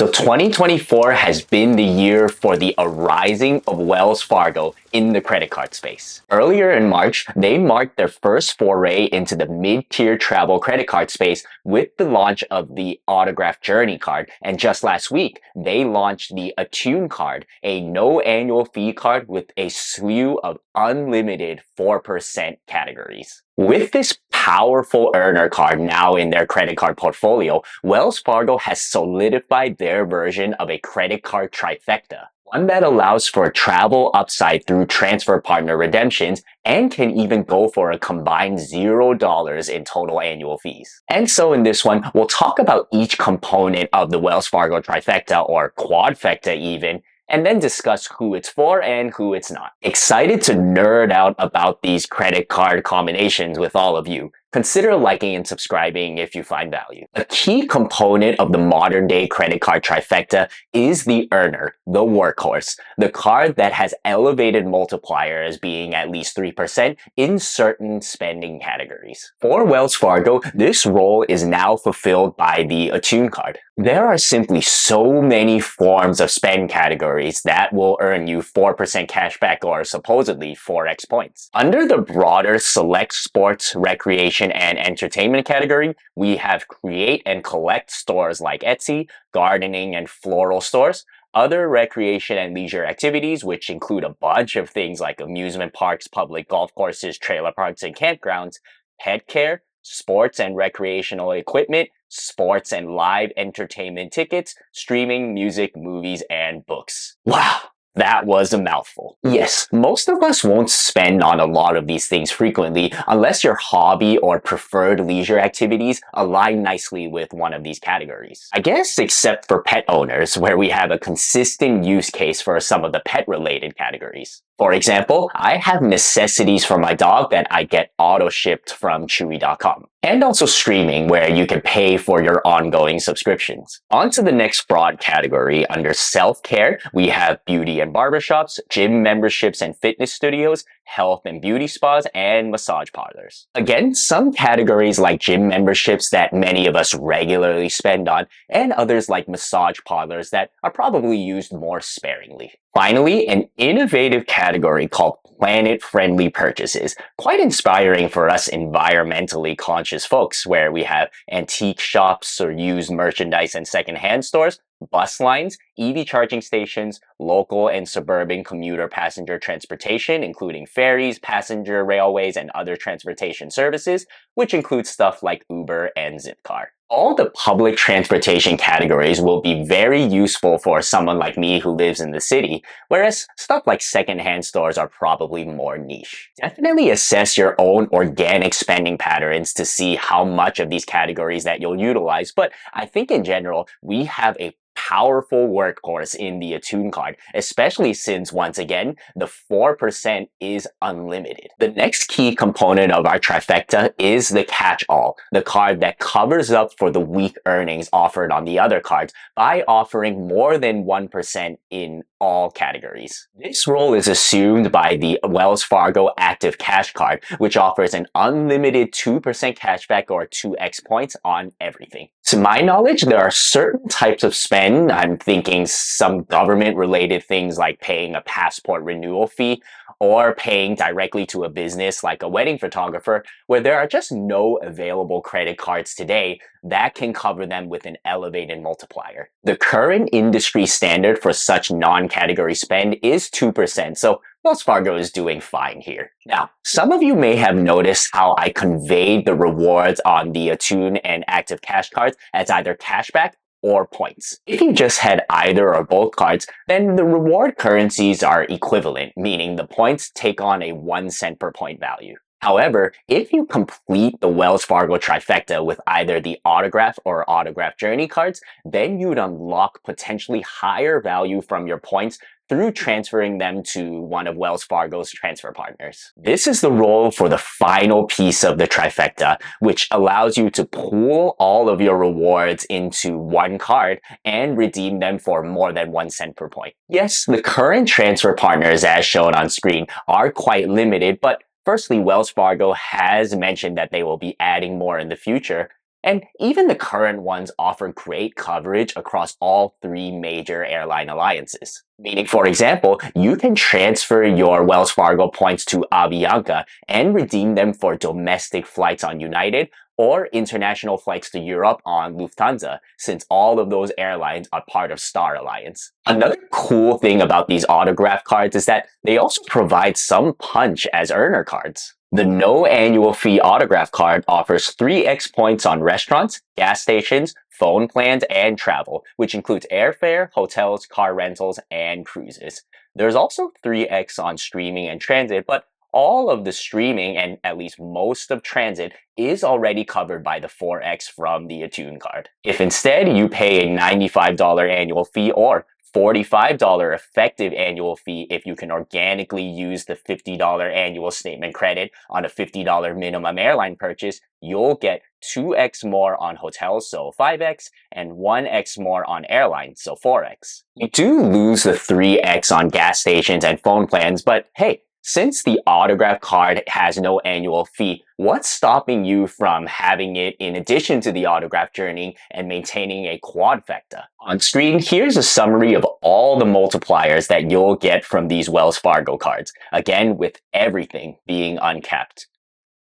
So 2024 has been the year for the arising of Wells Fargo in the credit card space. Earlier in March, they marked their first foray into the mid-tier travel credit card space with the launch of the Autograph Journey card. And just last week, they launched the Attune card, a no annual fee card with a slew of unlimited 4% categories. With this powerful earner card now in their credit card portfolio, Wells Fargo has solidified their version of a credit card trifecta. One that allows for travel upside through transfer partner redemptions and can even go for a combined $0 in total annual fees. And so in this one, we'll talk about each component of the Wells Fargo trifecta, or quadfecta even, and then discuss who it's for and who it's not. Excited to nerd out about these credit card combinations with all of you. Consider liking and subscribing if you find value. A key component of the modern day credit card trifecta is the earner, the workhorse, the card that has elevated multipliers being at least 3% in certain spending categories. For Wells Fargo, this role is now fulfilled by the Attune card. There are simply so many forms of spend categories that will earn you 4% cashback or supposedly 4x points. Under the broader select sports, recreation, and entertainment category, we have create and collect stores like Etsy, gardening and floral stores, other recreation and leisure activities, which include a bunch of things like amusement parks, public golf courses, trailer parks, and campgrounds, pet care, sports and recreational equipment, sports and live entertainment tickets, streaming, music, movies, and books. Wow! That was a mouthful. Yes, most of us won't spend on a lot of these things frequently unless your hobby or preferred leisure activities align nicely with one of these categories. I guess except for pet owners, where we have a consistent use case for some of the pet-related categories. For example, I have necessities for my dog that I get auto-shipped from Chewy.com. And also streaming, where you can pay for your ongoing subscriptions. On to the next broad category. Under self-care, we have beauty and barbershops, gym memberships and fitness studios, health and beauty spas, and massage parlors. Again, some categories like gym memberships that many of us regularly spend on, and others like massage parlors that are probably used more sparingly. Finally, an innovative category called planet-friendly purchases. Quite inspiring for us environmentally conscious folks, where we have antique shops or used merchandise and secondhand stores, bus lines, EV charging stations, local and suburban commuter passenger transportation, including ferries, passenger railways, and other transportation services, which includes stuff like Uber and Zipcar. All the public transportation categories will be very useful for someone like me who lives in the city, whereas stuff like secondhand stores are probably more niche. Definitely assess your own organic spending patterns to see how much of these categories that you'll utilize, but I think in general, we have a powerful workhorse in the Attune card, especially since, once again, the 4% is unlimited. The next key component of our trifecta is the catch-all, the card that covers up for the weak earnings offered on the other cards by offering more than 1% in all categories. This role is assumed by the Wells Fargo Active Cash card, which offers an unlimited 2% cashback or 2x points on everything. To my knowledge, there are certain types of spend, I'm thinking some government-related things like paying a passport renewal fee or paying directly to a business like a wedding photographer, where there are just no available credit cards today that can cover them with an elevated multiplier. The current industry standard for such non-category spend is 2%, so Wells Fargo is doing fine here. Now, some of you may have noticed how I conveyed the rewards on the Attune and Active Cash cards as either cashback or points. If you just had either or both cards, then the reward currencies are equivalent, meaning the points take on a 1 cent per point value. However, if you complete the Wells Fargo trifecta with either the Autograph or Autograph Journey cards, then you'd unlock potentially higher value from your points through transferring them to one of Wells Fargo's transfer partners. This is the role for the final piece of the trifecta, which allows you to pool all of your rewards into one card and redeem them for more than 1 cent per point. Yes, the current transfer partners as shown on screen are quite limited, but firstly, Wells Fargo has mentioned that they will be adding more in the future, And even the current ones offer great coverage across all three major airline alliances. Meaning, for example, you can transfer your Wells Fargo points to Avianca and redeem them for domestic flights on United or international flights to Europe on Lufthansa, since all of those airlines are part of Star Alliance. Another cool thing about these autograph cards is that they also provide some punch as earner cards. The no annual fee autograph card offers 3x points on restaurants, gas stations, phone plans, and travel, which includes airfare, hotels, car rentals, and cruises. There's also 3x on streaming and transit, but all of the streaming and at least most of transit is already covered by the 4x from the Attune card. If instead you pay a $95 annual fee or $45 effective annual fee if you can organically use the $50 annual statement credit on a $50 minimum airline purchase, you'll get 2x more on hotels, so 5x, and 1x more on airlines, so 4x. You do lose the 3x on gas stations and phone plans, but hey, since the autograph card has no annual fee, what's stopping you from having it in addition to the autograph journey and maintaining a quadfecta? On screen, here's a summary of all the multipliers that you'll get from these Wells Fargo cards, again with everything being uncapped.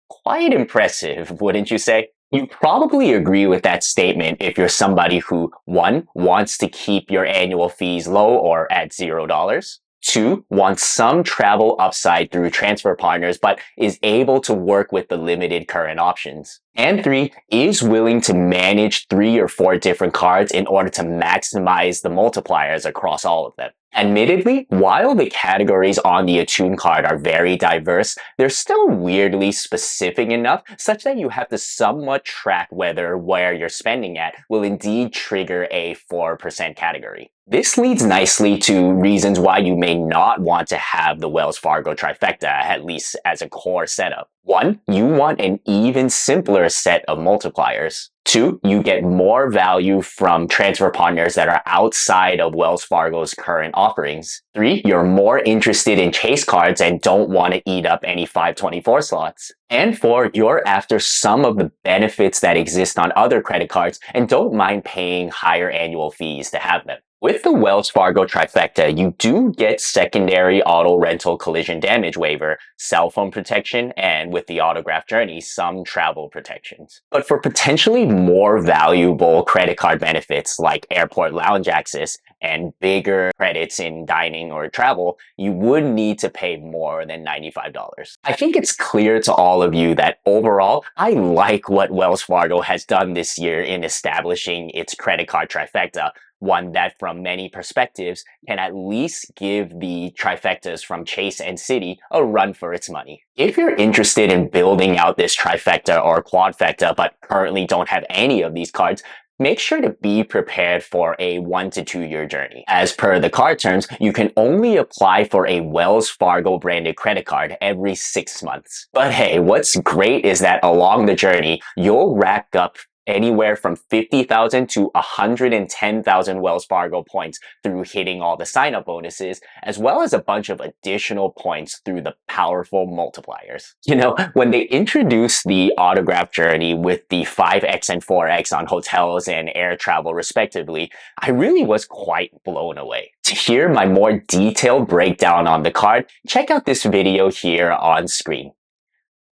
Quite impressive, wouldn't you say? You probably agree with that statement if you're somebody who, 1, wants to keep your annual fees low or at $0, 2, wants some travel upside through transfer partners but is able to work with the limited current options, and 3, is willing to manage 3 or 4 different cards in order to maximize the multipliers across all of them. Admittedly, while the categories on the Attune card are very diverse, they're still weirdly specific enough such that you have to somewhat track whether where you're spending at will indeed trigger a 4% category. This leads nicely to reasons why you may not want to have the Wells Fargo Trifecta, at least as a core setup. 1, you want an even simpler set of multipliers. 2, you get more value from transfer partners that are outside of Wells Fargo's current offerings. 3, you're more interested in chase cards and don't want to eat up any 524 slots. And 4, you're after some of the benefits that exist on other credit cards and don't mind paying higher annual fees to have them. With the Wells Fargo Trifecta, you do get secondary auto rental collision damage waiver, cell phone protection, and with the autograph journey, some travel protections. But for potentially more valuable credit card benefits like airport lounge access and bigger credits in dining or travel, you would need to pay more than $95. I think it's clear to all of you that overall, I like what Wells Fargo has done this year in establishing its credit card trifecta, one that from many perspectives can at least give the trifectas from Chase and Citi a run for its money. If you're interested in building out this trifecta or quadfecta but currently don't have any of these cards, make sure to be prepared for a 1 to 2 year journey. As per the card terms, you can only apply for a Wells Fargo branded credit card every 6 months. But hey, what's great is that along the journey, you'll rack up anywhere from 50,000 to 110,000 Wells Fargo points through hitting all the sign-up bonuses, as well as a bunch of additional points through the powerful multipliers. You know, when they introduced the autograph journey with the 5x and 4x on hotels and air travel respectively, I really was quite blown away. To hear my more detailed breakdown on the card, check out this video here on screen.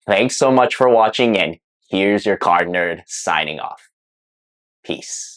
Thanks so much for watching, and here's your card nerd signing off. Peace.